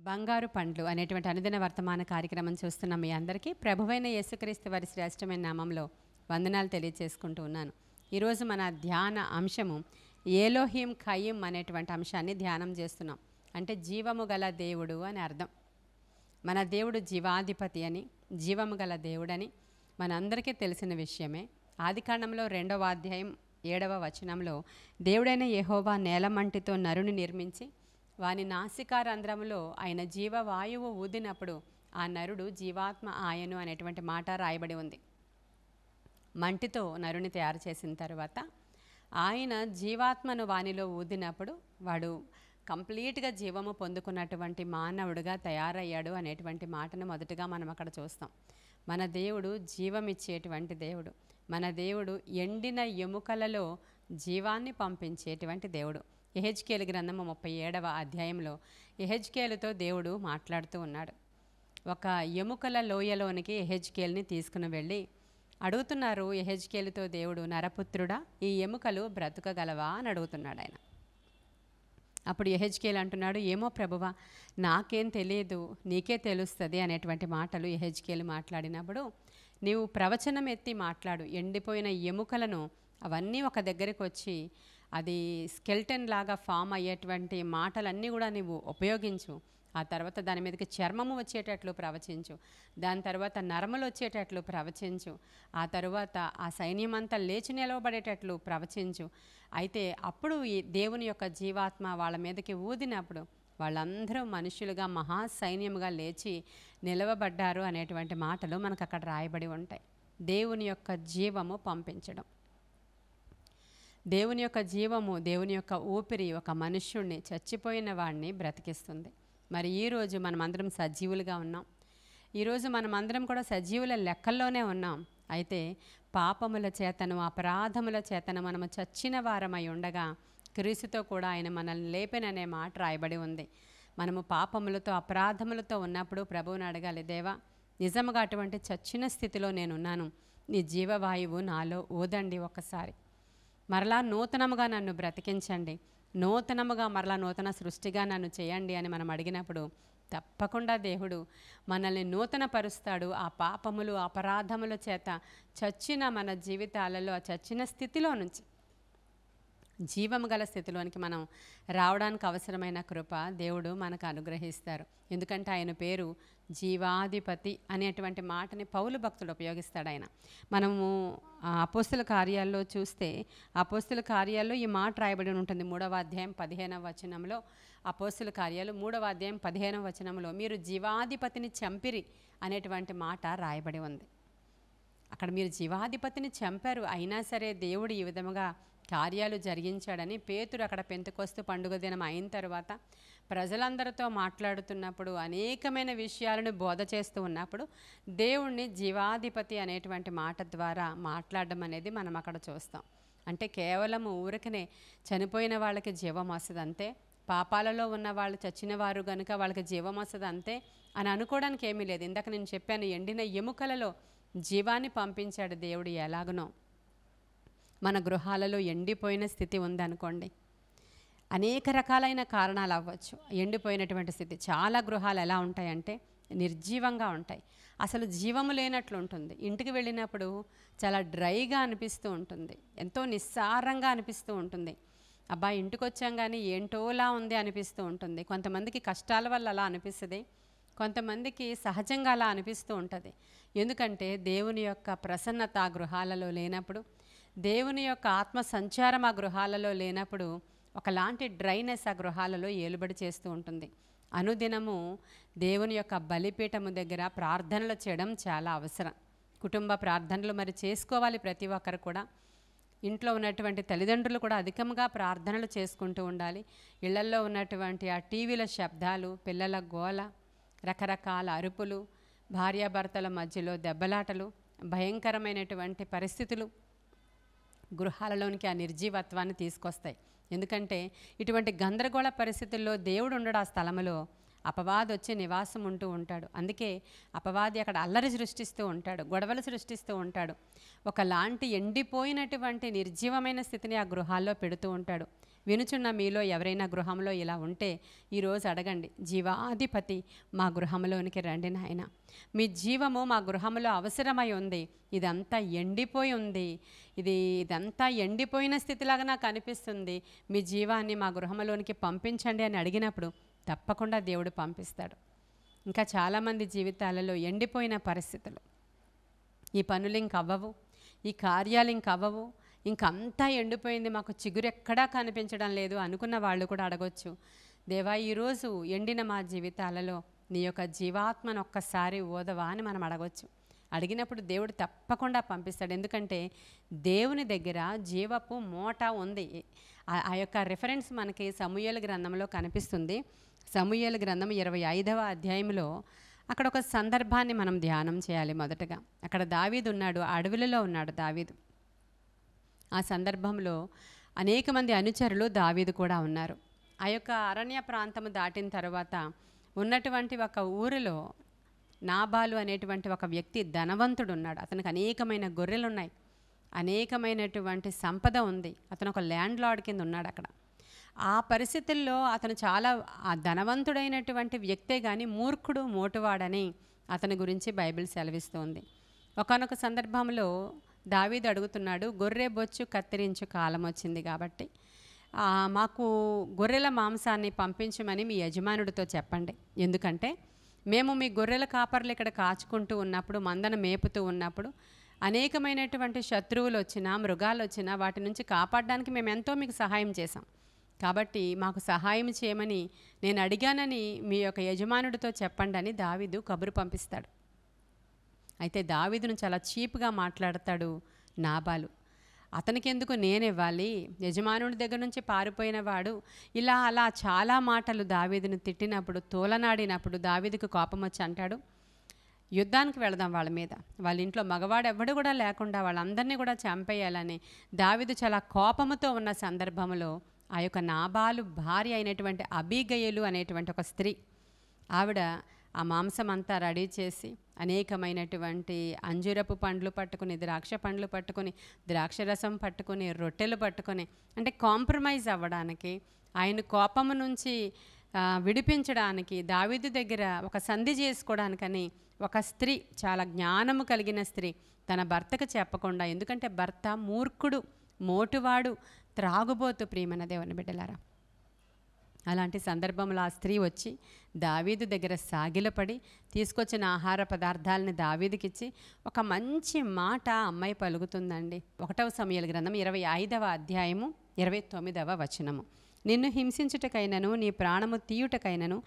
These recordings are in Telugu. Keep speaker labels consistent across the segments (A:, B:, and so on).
A: బంగారు పండ్లు అనేటువంటి అనుదిన వర్తమాన కార్యక్రమం చూస్తున్న మీ అందరికీ ప్రభువైన యేసుక్రీస్తు వారి శ్రేష్టమైన నామంలో వందనాలు తెలియజేసుకుంటూ ఉన్నాను. ఈరోజు మన ధ్యాన అంశము ఏలోహిం ఖయీం అనేటువంటి అంశాన్ని ధ్యానం చేస్తున్నాం. అంటే జీవము గల దేవుడు అని అర్థం. మన దేవుడు జీవాధిపతి అని, జీవము గల దేవుడని మనందరికీ తెలిసిన విషయమే. ఆదికాండంలో 2వ అధ్యాయం 7వ వచనంలో దేవుడైన యెహోవా నేలమంటితో నరుని నిర్మించి వాని నాసికారంధ్రములో ఆయన జీవవాయువు ఊదినప్పుడు ఆ నరుడు జీవాత్మ ఆయను అనేటువంటి మాట రాయబడి ఉంది. మంటితో నరుని తయారు చేసిన తర్వాత ఆయన జీవాత్మను వానిలో ఊదినప్పుడు వాడు కంప్లీట్గా జీవము పొందుకున్నటువంటి మానవుడిగా తయారయ్యాడు అనేటువంటి మాటను మొదటగా మనం అక్కడ చూస్తాం. మన దేవుడు జీవమిచ్చేటువంటి దేవుడు. మన దేవుడు ఎండిన ఎముకలలో జీవాన్ని పంపించేటువంటి దేవుడు. యెహెజ్కేలు గ్రంథము 37వ అధ్యాయంలో యెహెజ్కేలుతో దేవుడు మాట్లాడుతూ ఉన్నాడు. ఒక ఎముకల లోయలోనికి యెహెజ్కేలుని తీసుకుని వెళ్ళి అడుగుతున్నారు యెహెజ్కేలుతో దేవుడు, నరపుత్రుడా, ఈ ఎముకలు బ్రతకగలవా అని అడుగుతున్నాడు ఆయన. అప్పుడు యెహెజ్కేలు అంటున్నాడు, ఏమో ప్రభువా, నాకేం తెలియదు, నీకే తెలుస్తుంది అనేటువంటి మాటలు యెహెజ్కేలు మాట్లాడినప్పుడు, నీవు ప్రవచనం ఎత్తి మాట్లాడు, ఎండిపోయిన ఎముకలను అవన్నీ ఒక దగ్గరికి వచ్చి అది స్కెల్టన్ లాగా ఫామ్ అయ్యేటువంటి మాటలన్నీ కూడా నీవు ఉపయోగించు. ఆ తర్వాత దాని మీదకి చర్మము వచ్చేటట్లు ప్రవచించు, దాని తర్వాత నరములు వచ్చేటట్లు ప్రవచించు, ఆ తరువాత ఆ సైన్యమంతా లేచి నిలవబడేటట్లు ప్రవచించు. అయితే అప్పుడు ఈ దేవుని యొక్క జీవాత్మ వాళ్ళ మీదకి ఊదినప్పుడు వాళ్ళందరూ మనుషులుగా మహాసైన్యముగా లేచి నిలవబడ్డారు అనేటువంటి మాటలు మనకు అక్కడ రాయబడి ఉంటాయి. దేవుని యొక్క జీవము పంపించడం, దేవుని యొక్క జీవము, దేవుని యొక్క ఊపిరి ఒక మనుష్యుణ్ణి, చచ్చిపోయిన వాడిని బ్రతికిస్తుంది. మరి ఈరోజు మనమందరం సజీవులుగా ఉన్నాం. ఈరోజు మనమందరం కూడా సజీవుల లెక్కల్లోనే ఉన్నాం. అయితే పాపముల చేతను, అపరాధముల చేతను మనము చచ్చిన వారమై ఉండగా క్రీస్తుతో కూడా ఆయన మనల్ని లేపెననే మాట రాయబడి ఉంది. మనము పాపములతో, అపరాధములతో ఉన్నప్పుడు ప్రభువుని అడగాలి, దేవా, నిజముగా అటువంటి చచ్చిన స్థితిలో నేనున్నాను, నీ జీవవాయువు నాలో ఊదండి, ఒక్కసారి మరలా నూతనముగా నన్ను బ్రతికించండి, నూతనముగా మరలా నూతన సృష్టిగా నన్ను చేయండి అని మనం అడిగినప్పుడు తప్పకుండా దేవుడు మనల్ని నూతన పరుస్తాడు. ఆ పాపములు, అపరాధముల చేత చచ్చిన మన జీవితాలలో, ఆ చచ్చిన స్థితిలో నుంచి జీవము గల స్థితిలోనికి మనం రావడానికి అవసరమైన కృప దేవుడు మనకు అనుగ్రహిస్తారు. ఎందుకంటే ఆయన పేరు జీవాధిపతి అనేటువంటి మాటని పౌలు భక్తుడు ఉపయోగిస్తాడు. ఆయన మనము అపోస్తుల కార్యాల్లో చూస్తే, అపోస్తుల కార్యాల్లో ఈ మాట రాయబడి ఉంటుంది. 3వ అధ్యాయం 15వ వచనంలో, అపోస్తుల కార్యాలు 3వ అధ్యాయం 15వ వచనంలో మీరు జీవాధిపతిని చంపిరి అనేటువంటి మాట రాయబడి ఉంది. అక్కడ మీరు జీవాధిపతిని చంపారు, అయినా సరే దేవుడు ఈ విధముగా కార్యాలు జరిగించాడని పేతురు అక్కడ పెంతెకొస్తు పండుగ దినం అయిన తర్వాత ప్రజలందరితో మాట్లాడుతున్నప్పుడు, అనేకమైన విషయాలను బోధ చేస్తూ ఉన్నప్పుడు దేవుణ్ణి జీవాధిపతి అనేటువంటి మాట ద్వారా మాట్లాడడం అనేది మనం అక్కడ చూస్తాం. అంటే కేవలం ఊరికనే చనిపోయిన వాళ్ళకి జీవం వస్తుంది అంతే, పాపాలలో ఉన్న వాళ్ళు చచ్చిన వారు కనుక వాళ్ళకి జీవం వస్తుంది అంతే అని అనుకోవడానికి ఏమీ లేదు. ఇందాక నేను చెప్పాను, ఎండిన ఎముకలలో జీవాన్ని పంపించాడు దేవుడు. ఎలాగనో మన గృహాలలో ఎండిపోయిన స్థితి ఉందనుకోండి, అనేక రకాలైన కారణాలు అవ్వచ్చు. ఎండిపోయినటువంటి స్థితి చాలా గృహాలు ఎలా ఉంటాయంటే నిర్జీవంగా ఉంటాయి, అసలు జీవము లేనట్లు ఉంటుంది. ఇంటికి వెళ్ళినప్పుడు చాలా డ్రైగా అనిపిస్తూ ఉంటుంది, ఎంతో నిస్సారంగా అనిపిస్తూ ఉంటుంది. అబ్బాయి ఇంటికి వచ్చాం కానీ ఏంటోలా ఉంది అనిపిస్తూ ఉంటుంది. కొంతమందికి కష్టాల వల్ల అలా అనిపిస్తుంది, కొంతమందికి సహజంగా అలా అనిపిస్తూ ఉంటుంది. ఎందుకంటే దేవుని యొక్క ప్రసన్నత ఆ గృహాలలో లేనప్పుడు, దేవుని యొక్క ఆత్మ సంచారం ఆ గృహాలలో లేనప్పుడు ఒకలాంటి డ్రైనెస్ ఆ గృహాలలో ఏలుబడి చేస్తూ ఉంటుంది. అనుదినము దేవుని యొక్క బలిపీఠము దగ్గర ప్రార్థనలు చేయడం చాలా అవసరం. కుటుంబ ప్రార్థనలు మరి చేసుకోవాలి ప్రతి ఒక్కరు కూడా. ఇంట్లో ఉన్నటువంటి తల్లిదండ్రులు కూడా అధికంగా ప్రార్థనలు చేసుకుంటూ ఉండాలి. ఇళ్లల్లో ఉన్నటువంటి ఆ టీవీల శబ్దాలు, పిల్లల గోల, రకరకాల అరుపులు, భార్యాభర్తల మధ్యలో దెబ్బలాటలు, భయంకరమైనటువంటి పరిస్థితులు గృహాలలోనికి ఆ నిర్జీవత్వాన్ని తీసుకొస్తాయి. ఎందుకంటే ఇటువంటి గందరగోళ పరిస్థితుల్లో దేవుడు ఉండడు ఆ స్థలంలో, అపవాది వచ్చి నివాసం ఉంటూ ఉంటాడు. అందుకే అపవాది అక్కడ అల్లరి సృష్టిస్తూ ఉంటాడు, గొడవలు సృష్టిస్తూ ఉంటాడు. ఒకలాంటి ఎండిపోయినటువంటి నిర్జీవమైన స్థితిని ఆ గృహాల్లో పెడుతూ ఉంటాడు. వినుచున్న మీలో ఎవరైనా గృహంలో ఇలా ఉంటే ఈరోజు అడగండి, జీవాధిపతి మా గృహంలోనికి రండి నాయన, మీ జీవము మా గృహంలో అవసరమై ఉంది, ఇదంతా ఎండిపోయి ఉంది, ఇదంతా ఎండిపోయిన స్థితిలాగా నాకు అనిపిస్తుంది, మీ జీవాన్ని మా గృహంలోనికి పంపించండి అని అడిగినప్పుడు తప్పకుండా దేవుడు పంపిస్తాడు. ఇంకా చాలామంది జీవితాలలో ఎండిపోయిన పరిస్థితులు, ఈ పనులు ఇంక అవ్వవు, ఈ కార్యాలు ఇంక అవ్వవు, ఇంకంతా ఎండిపోయింది, మాకు చిగురు ఎక్కడా కనిపించడం లేదు అనుకున్న వాళ్ళు కూడా అడగొచ్చు, దేవా ఈరోజు ఎండిన మా జీవితాలలో నీ యొక్క జీవాత్మను ఒక్కసారి ఓదవా అని మనం అడగొచ్చు. అడిగినప్పుడు దేవుడు తప్పకుండా పంపిస్తాడు. ఎందుకంటే దేవుని దగ్గర జీవపు మూట ఉంది. ఆ యొక్క రిఫరెన్స్ మనకి సమూయేలు గ్రంథంలో కనిపిస్తుంది. సమూయేలు గ్రంథం 25వ అధ్యాయంలో అక్కడ ఒక సందర్భాన్ని మనం ధ్యానం చేయాలి. మొదటగా అక్కడ దావీదు ఉన్నాడు, అడవులలో ఉన్నాడు దావీదు. ఆ సందర్భంలో అనేక మంది అనుచరులు దావీదు కూడా ఉన్నారు. ఆ యొక్క అరణ్య ప్రాంతము దాటిన తర్వాత ఉన్నటువంటి ఒక ఊరిలో నాబాలు అనేటువంటి ఒక వ్యక్తి ధనవంతుడు ఉన్నాడు. అతనికి అనేకమైన గొర్రెలు ఉన్నాయి, అనేకమైనటువంటి సంపద ఉంది, అతను ఒక ల్యాండ్ లార్డ్ కింద ఉన్నాడు అక్కడ. ఆ పరిస్థితుల్లో అతను చాలా ధనవంతుడైనటువంటి వ్యక్తే కానీ మూర్ఖుడు మోటువాడని అతని గురించి బైబిల్ సెలవిస్తోంది. ఒకానొక సందర్భంలో దావీదు అడుగుతున్నాడు, గొర్రె బొచ్చు కత్తిరించు కాలం వచ్చింది కాబట్టి మాకు గొర్రెల మాంసాన్ని పంపించమని మీ యజమానుడితో చెప్పండి, ఎందుకంటే మేము మీ గొర్రెల కాపర్లు ఇక్కడ కాచుకుంటూ ఉన్నప్పుడు, మందను మేపుతూ ఉన్నప్పుడు అనేకమైనటువంటి శత్రువులు వచ్చినా మృగాలు వచ్చినా వాటి నుంచి కాపాడడానికి మేము ఎంతో మీకు సహాయం చేశాం, కాబట్టి మాకు సహాయం చేయమని నేను అడిగానని మీ యొక్క యజమానుడితో చెప్పండి అని దావీదు కబురు పంపిస్తాడు. అయితే దావీదును చాలా చీప్గా మాట్లాడతాడు నాబాలు. అతనికి ఎందుకు నేనివ్వాలి, యజమానుడి దగ్గర నుంచి పారిపోయిన వాడు, ఇలా అలా చాలా మాటలు దావీదును తిట్టినప్పుడు, తోలనాడినప్పుడు దావీదుకు కోపం వచ్చి అంటాడు, యుద్ధానికి వెళదాం వాళ్ళ మీద, వాళ్ళ ఇంట్లో మగవాడు ఎవడు కూడా లేకుండా వాళ్ళందరినీ కూడా చంపేయాలని దావీదు చాలా కోపముతో ఉన్న సందర్భంలో ఆ యొక్క నాబాలు భార్య అయినటువంటి అబీగయలు అనేటువంటి ఒక స్త్రీ, ఆవిడ ఆ మాంసం అంతా రెడీ చేసి అనేకమైనటువంటి అంజూరపు పండ్లు పట్టుకుని, ద్రాక్ష పండ్లు పట్టుకుని, ద్రాక్షరసం పట్టుకుని, రొట్టెలు పట్టుకొని, అంటే కాంప్రమైజ్ అవ్వడానికి, ఆయన కోపము నుంచి విడిపించడానికి, దావీదు దగ్గర ఒక సంధి చేసుకోవడానికని ఒక స్త్రీ, చాలా జ్ఞానము కలిగిన స్త్రీ తన భర్తకు చెప్పకుండా, ఎందుకంటే భర్త మూర్ఖుడు, మోటువాడు, త్రాగుబోతు, ప్రియమైన దేవుని బిడ్డలారా. అలాంటి సందర్భంలో ఆ స్త్రీ వచ్చి దావీదు దగ్గర సాగిలపడి తీసుకొచ్చిన ఆహార పదార్థాలని దావీదుకిచ్చి ఒక మంచి మాట అమ్మాయి పలుకుతుందండి. 1వ సమూయేలు గ్రంథం 25వ అధ్యాయము 29వ వచనము, నిన్ను హింసించుటకైనను నీ ప్రాణము తీయుటకైనను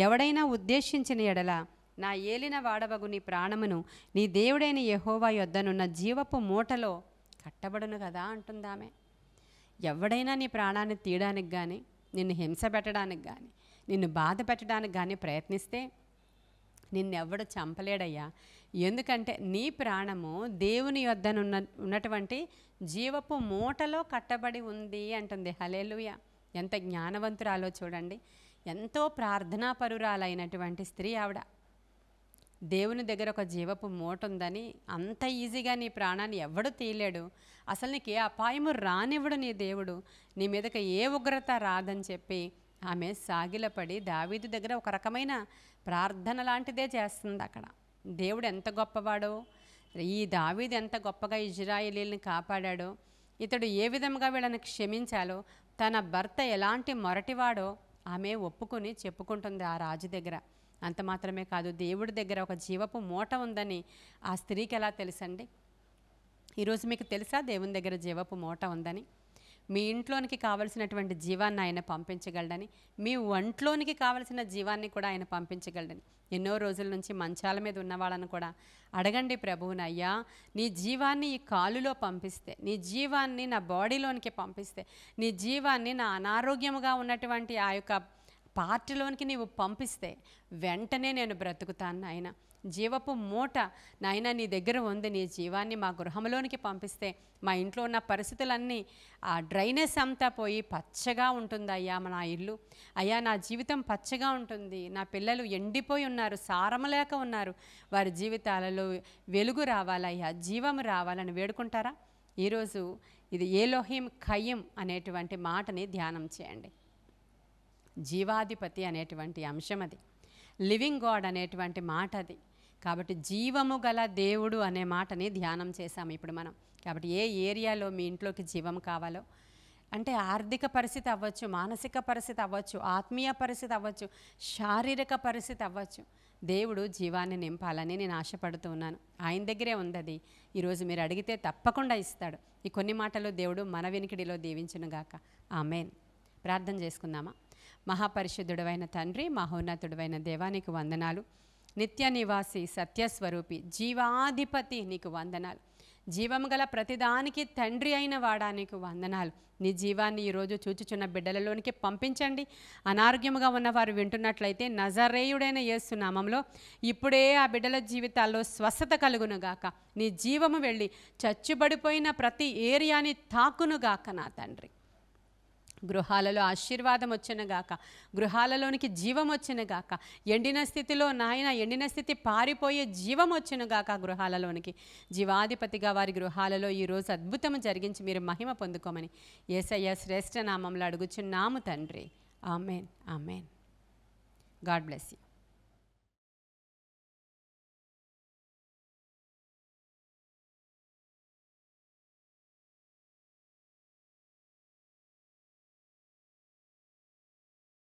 A: ఎవడైనా ఉద్దేశించిన ఎడల నా ఏలిన వాడవగు నీ ప్రాణమును నీ దేవుడైన యెహోవా యొద్దనున్న జీవపు మూటలో కట్టబడును కదా అంటుందామె. ఎవడైనా నీ ప్రాణాన్ని తీయడానికి కానీ, నిన్ను హింస పెట్టడానికి కానీ, నిన్ను బాధ పెట్టడానికి కానీ ప్రయత్నిస్తే నిన్నెవ్వడు చంపలేడయ్యా, ఎందుకంటే నీ ప్రాణము దేవుని ఉన్నటువంటి జీవపు మూటలో కట్టబడి ఉంది అంటుంది. హల్లెలూయా! ఎంత జ్ఞానవంతురాలో చూడండి. ఎంతో ప్రార్థనాపరురాలైనటువంటి స్త్రీ ఆవిడ. దేవుని దగ్గర ఒక జీవపు మూట ఉందని, అంత ఈజీగా నీ ప్రాణాన్ని ఎవడు తీయలేడు, అసలు నీకు ఏ అపాయము రానివ్వడు నీ దేవుడు, నీ మీదకి ఏ ఉగ్రత రాదని చెప్పి ఆమె సాగిలపడి దావీదు దగ్గర ఒక రకమైన ప్రార్థన లాంటిదే చేస్తుంది. అక్కడ దేవుడు ఎంత గొప్పవాడో, ఈ దావీదు ఎంత గొప్పగా ఇజ్రాయేలీల్ని కాపాడాడో, ఇతడు ఏ విధంగా వీళ్ళని క్షమించాలో, తన భర్త ఎలాంటి మొరటివాడో ఆమె ఒప్పుకొని చెప్పుకుంటుంది ఆ రాజు దగ్గర. అంత మాత్రమే కాదు, దేవుడి దగ్గర ఒక జీవపు మూట ఉందని ఆ స్త్రీకి ఎలా తెలుసండి? ఈరోజు మీకు తెలుసా దేవుని దగ్గర జీవపు మూట ఉందని? మీ ఇంట్లోనికి కావలసినటువంటి జీవాన్ని ఆయన పంపించగలడని, మీ ఒంట్లోనికి కావలసిన జీవాన్ని కూడా ఆయన పంపించగలడని. ఎన్నో రోజుల నుంచి మంచాల మీద ఉన్న వాళ్ళని కూడా అడగండి ప్రభువుని, అయ్యా నీ జీవాన్ని ఈ కాలులో పంపిస్తే, నీ జీవాన్ని నా బాడీలోనికి పంపిస్తే, నీ జీవాన్ని నా అనారోగ్యముగా ఉన్నటువంటి ఆ యొక్క పార్టీలోనికి నీవు పంపిస్తే వెంటనే నేను బ్రతుకుతాను నాయన. జీవపు మూట నాయన నీ దగ్గర ఉంది, నీ జీవాన్ని మా గృహంలోనికి పంపిస్తే మా ఇంట్లో ఉన్న పరిస్థితులన్నీ ఆ డ్రైనెస్ అంతా పోయి పచ్చగా ఉంటుంది అయ్యా నా ఇల్లు, అయ్యా నా జీవితం పచ్చగా ఉంటుంది, నా పిల్లలు ఎండిపోయి ఉన్నారు, సారము లేక ఉన్నారు, వారి జీవితాలలో వెలుగు రావాలయ్యా, జీవము రావాలని వేడుకుంటారా? ఈరోజు ఇది ఏలోహిం ఖయ్యం అనేటువంటి మాటని ధ్యానం చేయండి. జీవాధిపతి అనేటువంటి అంశం అది. లివింగ్ గాడ్ అనేటువంటి మాట అది. కాబట్టి జీవము గల దేవుడు అనే మాటని ధ్యానం చేశాము ఇప్పుడు మనం. కాబట్టి ఏ ఏరియాలో మీ ఇంట్లోకి జీవం కావాలో, అంటే ఆర్థిక పరిస్థితి అవ్వచ్చు, మానసిక పరిస్థితి అవ్వచ్చు, ఆత్మీయ పరిస్థితి అవ్వచ్చు, శారీరక పరిస్థితి అవ్వచ్చు, దేవుడు జీవాన్ని నింపాలని నేను ఆశపడుతూ ఉన్నాను. ఆయన దగ్గరే ఉంది అది. ఈరోజు మీరు అడిగితే తప్పకుండా ఇస్తాడు. ఈ కొన్ని మాటలు దేవుడు మన వినికిడిలో దీవించునుగాక. ఆమేన్. ప్రార్థన చేసుకుందామా? మహాపరిశుద్ధుడైన తండ్రి, మహోన్నతుడైన దేవా, నీకు వందనాలు. నిత్య నివాసి, సత్యస్వరూపి, జీవాధిపతి, నీకు వందనాలు. జీవం గల ప్రతిదానికి తండ్రి అయిన వాడా, నీకు వందనాలు. నీ జీవాన్ని ఈరోజు చూచుచున్న బిడ్డలలోనికి పంపించండి. అనారోగ్యముగా ఉన్నవారు వింటున్నట్లయితే నజరేయుడైన యేసు నామంలో ఇప్పుడే ఆ బిడ్డల జీవితాల్లో స్వస్థత కలుగునుగాక. నీ జీవము వెళ్ళి చచ్చుబడిపోయిన ప్రతి ఏరియాని తాకునుగాక నా తండ్రి. గృహాలలో ఆశీర్వాదం వచ్చునుగాక, గృహాలలోనికి జీవం వచ్చునుగాక. ఎండిన స్థితిలో నాయన, ఎండిన స్థితి పారిపోయే జీవం వచ్చునుగాక గృహాలలోనికి. జీవాధిపతిగా వారి గృహాలలో ఈరోజు అద్భుతం జరిగించి మీరు మహిమ పొందుకోమని యేసయ్య శ్రేష్ఠ నామంలో అడుగుచున్నాము తండ్రి. Amen, amen. God bless you.